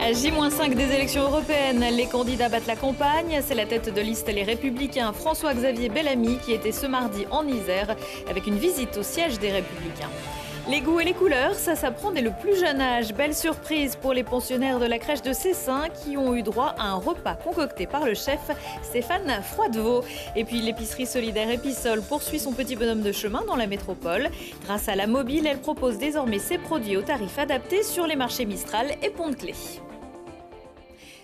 À J-5 des élections européennes, les candidats battent la campagne. C'est la tête de liste Les Républicains, François-Xavier Bellamy, qui était ce mardi en Isère avec une visite au siège des Républicains. Les goûts et les couleurs, ça s'apprend dès le plus jeune âge. Belle surprise pour les pensionnaires de la crèche de Cessin qui ont eu droit à un repas concocté par le chef Stéphane Froidevaux. Et puis l'épicerie solidaire Épisole poursuit son petit bonhomme de chemin dans la métropole. Grâce à la mobile, elle propose désormais ses produits aux tarifs adaptés sur les marchés Mistral et Pont-de-Clé.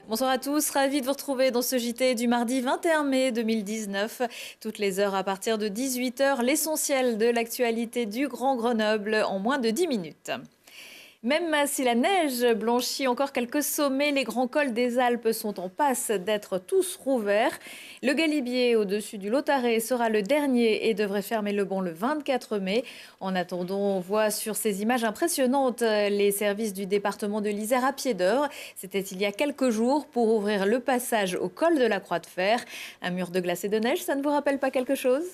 Bonsoir à tous, ravi de vous retrouver dans ce JT du mardi 21 mai 2019. Toutes les heures à partir de 18h, l'essentiel de l'actualité du Grand Grenoble en moins de 10 minutes. Même si la neige blanchit encore quelques sommets, les grands cols des Alpes sont en passe d'être tous rouverts. Le Galibier au-dessus du Lautaret sera le dernier et devrait fermer le banc le 24 mai. En attendant, on voit sur ces images impressionnantes les services du département de l'Isère à pied d'œuvre. C'était il y a quelques jours pour ouvrir le passage au col de la Croix de Fer. Un mur de glace et de neige, ça ne vous rappelle pas quelque chose ?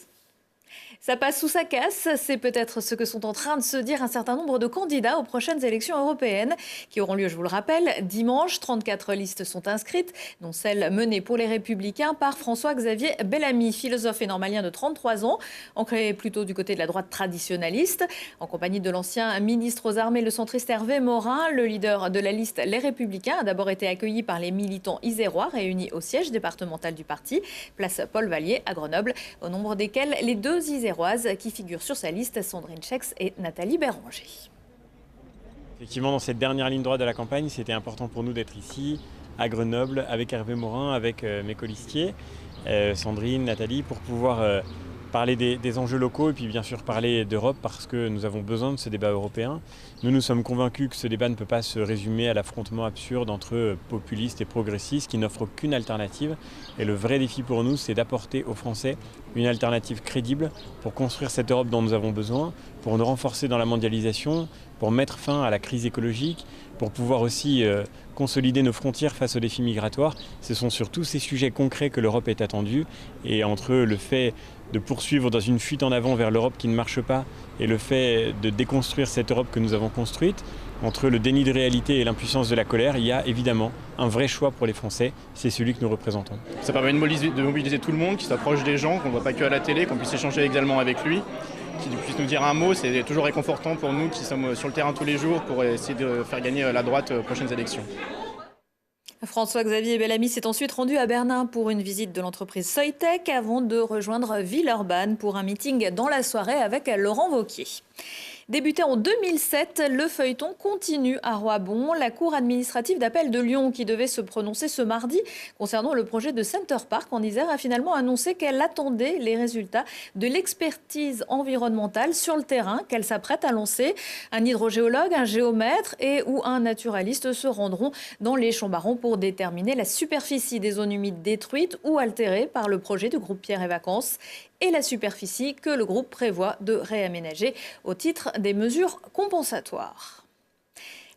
Ça passe ou ça casse, c'est peut-être ce que sont en train de se dire un certain nombre de candidats aux prochaines élections européennes qui auront lieu, je vous le rappelle, dimanche. 34 listes sont inscrites, dont celle menée pour les Républicains par François-Xavier Bellamy, philosophe et normalien de 33 ans, ancré plutôt du côté de la droite traditionnaliste. En compagnie de l'ancien ministre aux Armées, le centriste Hervé Morin, le leader de la liste Les Républicains a d'abord été accueilli par les militants isérois réunis au siège départemental du parti, place Paul Vallier à Grenoble, au nombre desquels les deux iséroises qui figurent sur sa liste, Sandrine Schex et Nathalie Béranger. Effectivement, dans cette dernière ligne droite de la campagne, c'était important pour nous d'être ici, à Grenoble, avec Hervé Morin, avec mes colistiers, Sandrine, Nathalie, pour pouvoir parler des enjeux locaux et puis bien sûr parler d'Europe parce que nous avons besoin de ce débat européen. Nous sommes convaincus que ce débat ne peut pas se résumer à l'affrontement absurde entre populistes et progressistes qui n'offrent aucune alternative. Et le vrai défi pour nous, c'est d'apporter aux Français une alternative crédible pour construire cette Europe dont nous avons besoin, pour nous renforcer dans la mondialisation, pour mettre fin à la crise écologique, pour pouvoir aussi consolider nos frontières face aux défis migratoires. Ce sont sur tous ces sujets concrets que l'Europe est attendue. Et entre le fait de poursuivre dans une fuite en avant vers l'Europe qui ne marche pas et le fait de déconstruire cette Europe que nous avons construite, entre le déni de réalité et l'impuissance de la colère, il y a évidemment un vrai choix pour les Français, c'est celui que nous représentons. Ça permet de mobiliser tout le monde, qui s'approche des gens, qu'on ne voit pas que à la télé, qu'on puisse échanger également avec lui, qu'il puisse nous dire un mot. C'est toujours réconfortant pour nous qui sommes sur le terrain tous les jours pour essayer de faire gagner la droite aux prochaines élections. François-Xavier Bellamy s'est ensuite rendu à Bernin pour une visite de l'entreprise Soitec avant de rejoindre Villeurbanne pour un meeting dans la soirée avec Laurent Wauquiez. Débuté en 2007, le feuilleton continue à Roibon. La Cour administrative d'appel de Lyon, qui devait se prononcer ce mardi concernant le projet de Center Parc en Isère, a finalement annoncé qu'elle attendait les résultats de l'expertise environnementale sur le terrain qu'elle s'apprête à lancer. Un hydrogéologue, un géomètre et ou un naturaliste se rendront dans les Champs-Barons pour déterminer la superficie des zones humides détruites ou altérées par le projet du groupe Pierre et Vacances et la superficie que le groupe prévoit de réaménager au titre des mesures compensatoires.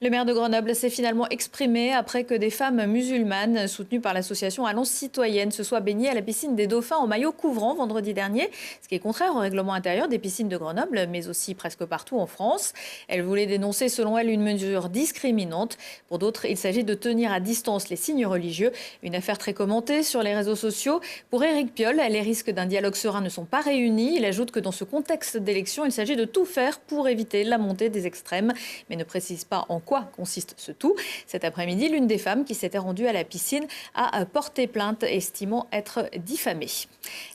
Le maire de Grenoble s'est finalement exprimé après que des femmes musulmanes soutenues par l'association Alliance Citoyenne se soient baignées à la piscine des Dauphins en maillot couvrant vendredi dernier, ce qui est contraire au règlement intérieur des piscines de Grenoble, mais aussi presque partout en France. Elle voulait dénoncer selon elle une mesure discriminante. Pour d'autres, il s'agit de tenir à distance les signes religieux, une affaire très commentée sur les réseaux sociaux. Pour Éric Piolle, les risques d'un dialogue serein ne sont pas réunis. Il ajoute que dans ce contexte d'élection, il s'agit de tout faire pour éviter la montée des extrêmes, mais ne précise pas en quoi consiste ce tout. Cet après-midi, l'une des femmes qui s'était rendue à la piscine a porté plainte, estimant être diffamée.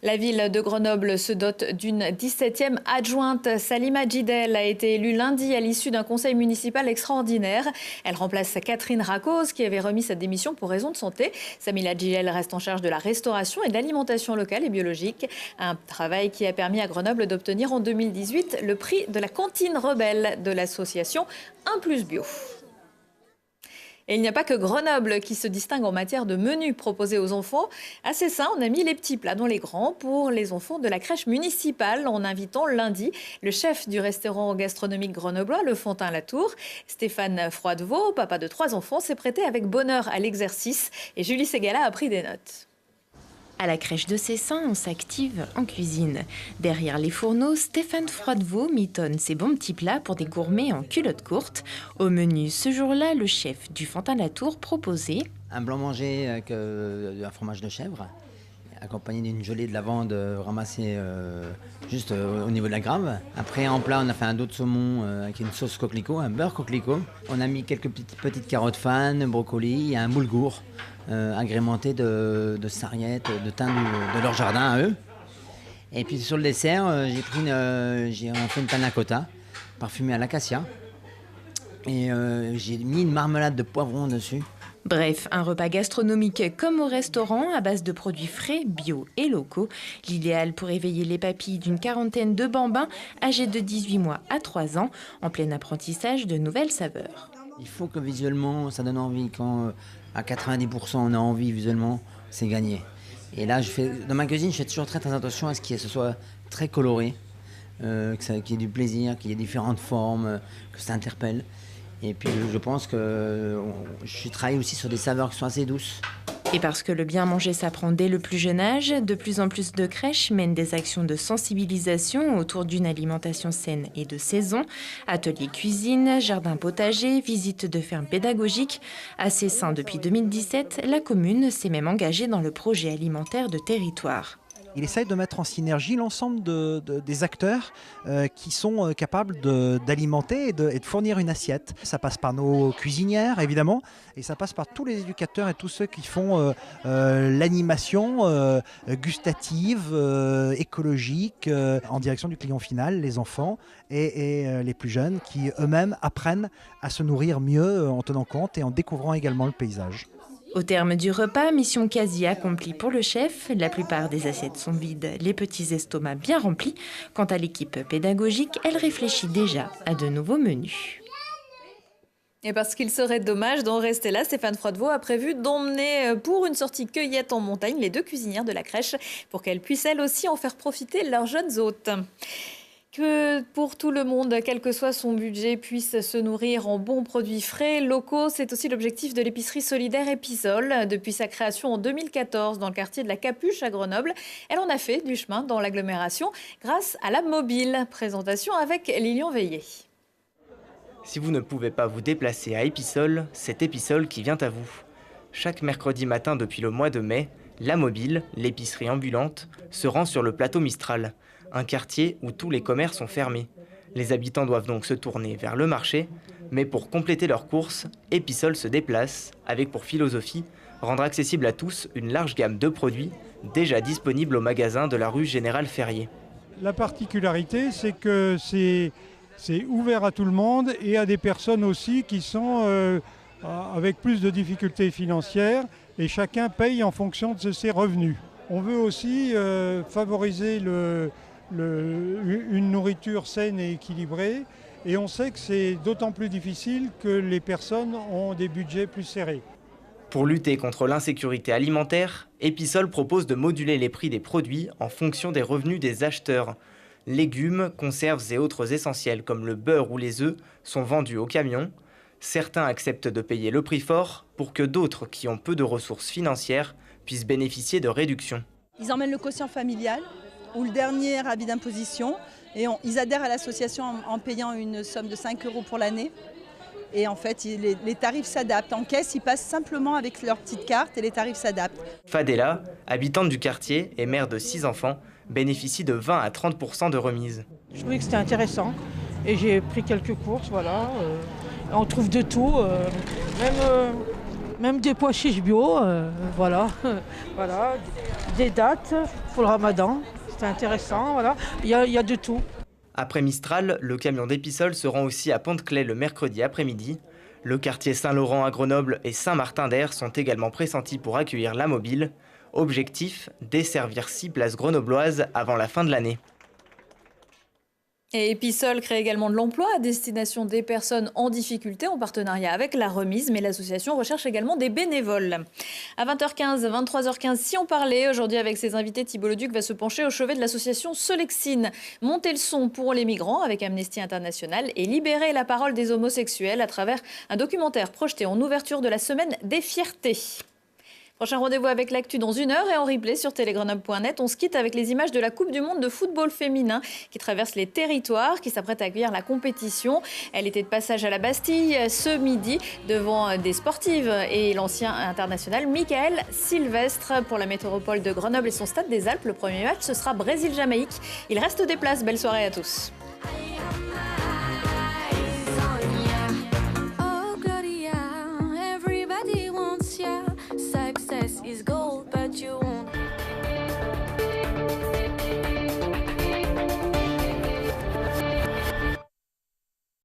La ville de Grenoble se dote d'une 17e adjointe. Salima Djidel a été élue lundi à l'issue d'un conseil municipal extraordinaire. Elle remplace Catherine Racoz, qui avait remis sa démission pour raison de santé. Samila Djidel reste en charge de la restauration et de l'alimentation locale et biologique. Un travail qui a permis à Grenoble d'obtenir en 2018 le prix de la cantine rebelle de l'association 1+ Bio. Et il n'y a pas que Grenoble qui se distingue en matière de menus proposés aux enfants. À Cessin, on a mis les petits plats dans les grands pour les enfants de la crèche municipale en invitant lundi le chef du restaurant gastronomique grenoblois, Le Fontaine-Latour. Stéphane Froidevaux, papa de 3 enfants, s'est prêté avec bonheur à l'exercice et Julie Ségala a pris des notes. À la crèche de Cessin, on s'active en cuisine. Derrière les fourneaux, Stéphane Froidevaux mitonne ses bons petits plats pour des gourmets en culotte courte. Au menu, ce jour-là, le chef du Fantin-Latour proposait un blanc manger avec un fromage de chèvre, accompagné d'une gelée de lavande ramassée juste au niveau de la grave. Après, en plat, on a fait un dos de saumon avec une sauce coquelicot, un beurre coquelicot. On a mis quelques petites carottes fanes, brocoli et un boulgour agrémenté de sarriette, de thym de leur jardin à eux. Et puis sur le dessert, on fait une panna cotta parfumée à l'acacia. Et j'ai mis une marmelade de poivron dessus. Bref, un repas gastronomique comme au restaurant à base de produits frais, bio et locaux. L'idéal pour éveiller les papilles d'une quarantaine de bambins âgés de 18 mois à 3 ans en plein apprentissage de nouvelles saveurs. Il faut que visuellement ça donne envie. Quand à 90% on a envie visuellement, c'est gagné. Et là, dans ma cuisine, je fais toujours très attention à ce que ce soit très coloré, qu'il y ait du plaisir, qu'il y ait différentes formes, que ça interpelle. Et puis je pense que je travaille aussi sur des saveurs qui sont assez douces. Et parce que le bien manger s'apprend dès le plus jeune âge, de plus en plus de crèches mènent des actions de sensibilisation autour d'une alimentation saine et de saison. Ateliers cuisine, jardin potager, visites de fermes pédagogiques. À Cessin, depuis 2017, la commune s'est même engagée dans le projet alimentaire de territoire. Il essaye de mettre en synergie l'ensemble des acteurs qui sont capables d'alimenter et de fournir une assiette. Ça passe par nos cuisinières, évidemment, et ça passe par tous les éducateurs et tous ceux qui font l'animation gustative, écologique, en direction du client final, les enfants et les plus jeunes qui eux-mêmes apprennent à se nourrir mieux en tenant compte et en découvrant également le paysage. Au terme du repas, mission quasi accomplie pour le chef. La plupart des assiettes sont vides, les petits estomacs bien remplis. Quant à l'équipe pédagogique, elle réfléchit déjà à de nouveaux menus. Et parce qu'il serait dommage d'en rester là, Stéphane Froidevaux a prévu d'emmener pour une sortie cueillette en montagne les 2 cuisinières de la crèche pour qu'elles puissent elles aussi en faire profiter leurs jeunes hôtes. Que pour tout le monde, quel que soit son budget, puisse se nourrir en bons produits frais, locaux. C'est aussi l'objectif de l'épicerie solidaire Épisole. Depuis sa création en 2014 dans le quartier de la Capuche à Grenoble, elle en a fait du chemin dans l'agglomération grâce à la mobile. Présentation avec Lilian Veillé. Si vous ne pouvez pas vous déplacer à Épisole, c'est Épisole qui vient à vous. Chaque mercredi matin depuis le mois de mai, la mobile, l'épicerie ambulante, se rend sur le plateau Mistral. Un quartier où tous les commerces sont fermés. Les habitants doivent donc se tourner vers le marché, mais pour compléter leurs courses, Épisole se déplace, avec pour philosophie rendre accessible à tous une large gamme de produits déjà disponibles au magasin de la rue Général Ferrier. La particularité, c'est que c'est ouvert à tout le monde et à des personnes aussi qui sont avec plus de difficultés financières et chacun paye en fonction de ses revenus. On veut aussi favoriser une nourriture saine et équilibrée et on sait que c'est d'autant plus difficile que les personnes ont des budgets plus serrés. Pour lutter contre l'insécurité alimentaire, Épisole propose de moduler les prix des produits en fonction des revenus des acheteurs. Légumes, conserves et autres essentiels comme le beurre ou les œufs sont vendus au camion. Certains acceptent de payer le prix fort pour que d'autres qui ont peu de ressources financières puissent bénéficier de réductions. Ils emmènent le quotient familial ou le dernier avis d'imposition et ils adhèrent à l'association en payant une somme de 5 € pour l'année. Et en fait, les tarifs s'adaptent. En caisse, ils passent simplement avec leur petite carte et les tarifs s'adaptent. Fadela, habitante du quartier et mère de 6 enfants, bénéficie de 20 à 30% de remise. Je trouvais que c'était intéressant et j'ai pris quelques courses, voilà. On trouve de tout, même des pois chiches bio, voilà. Voilà, des dattes pour le ramadan, c'était intéressant, voilà. Il y a de tout. Après Mistral, le camion d'Épisole se rend aussi à Pont-de-Claix le mercredi après-midi. Le quartier Saint-Laurent à Grenoble et Saint-Martin-d'Air sont également pressentis pour accueillir la mobile. Objectif, desservir 6 places grenobloises avant la fin de l'année. Et Épisole crée également de l'emploi à destination des personnes en difficulté en partenariat avec la remise, mais l'association recherche également des bénévoles. À 20h15, 23h15, si on parlait aujourd'hui avec ses invités, Thibault Leduc va se pencher au chevet de l'association Solexine. Monter le son pour les migrants avec Amnesty International et libérer la parole des homosexuels à travers un documentaire projeté en ouverture de la semaine des fiertés. Prochain rendez-vous avec l'actu dans 1 heure et en replay sur telegrenoble.net. On se quitte avec les images de la Coupe du Monde de football féminin qui traverse les territoires, qui s'apprête à accueillir la compétition. Elle était de passage à la Bastille ce midi devant des sportives et l'ancien international Michael Sylvestre pour la métropole de Grenoble et son stade des Alpes. Le premier match, ce sera Brésil-Jamaïque. Il reste des places. Belle soirée à tous.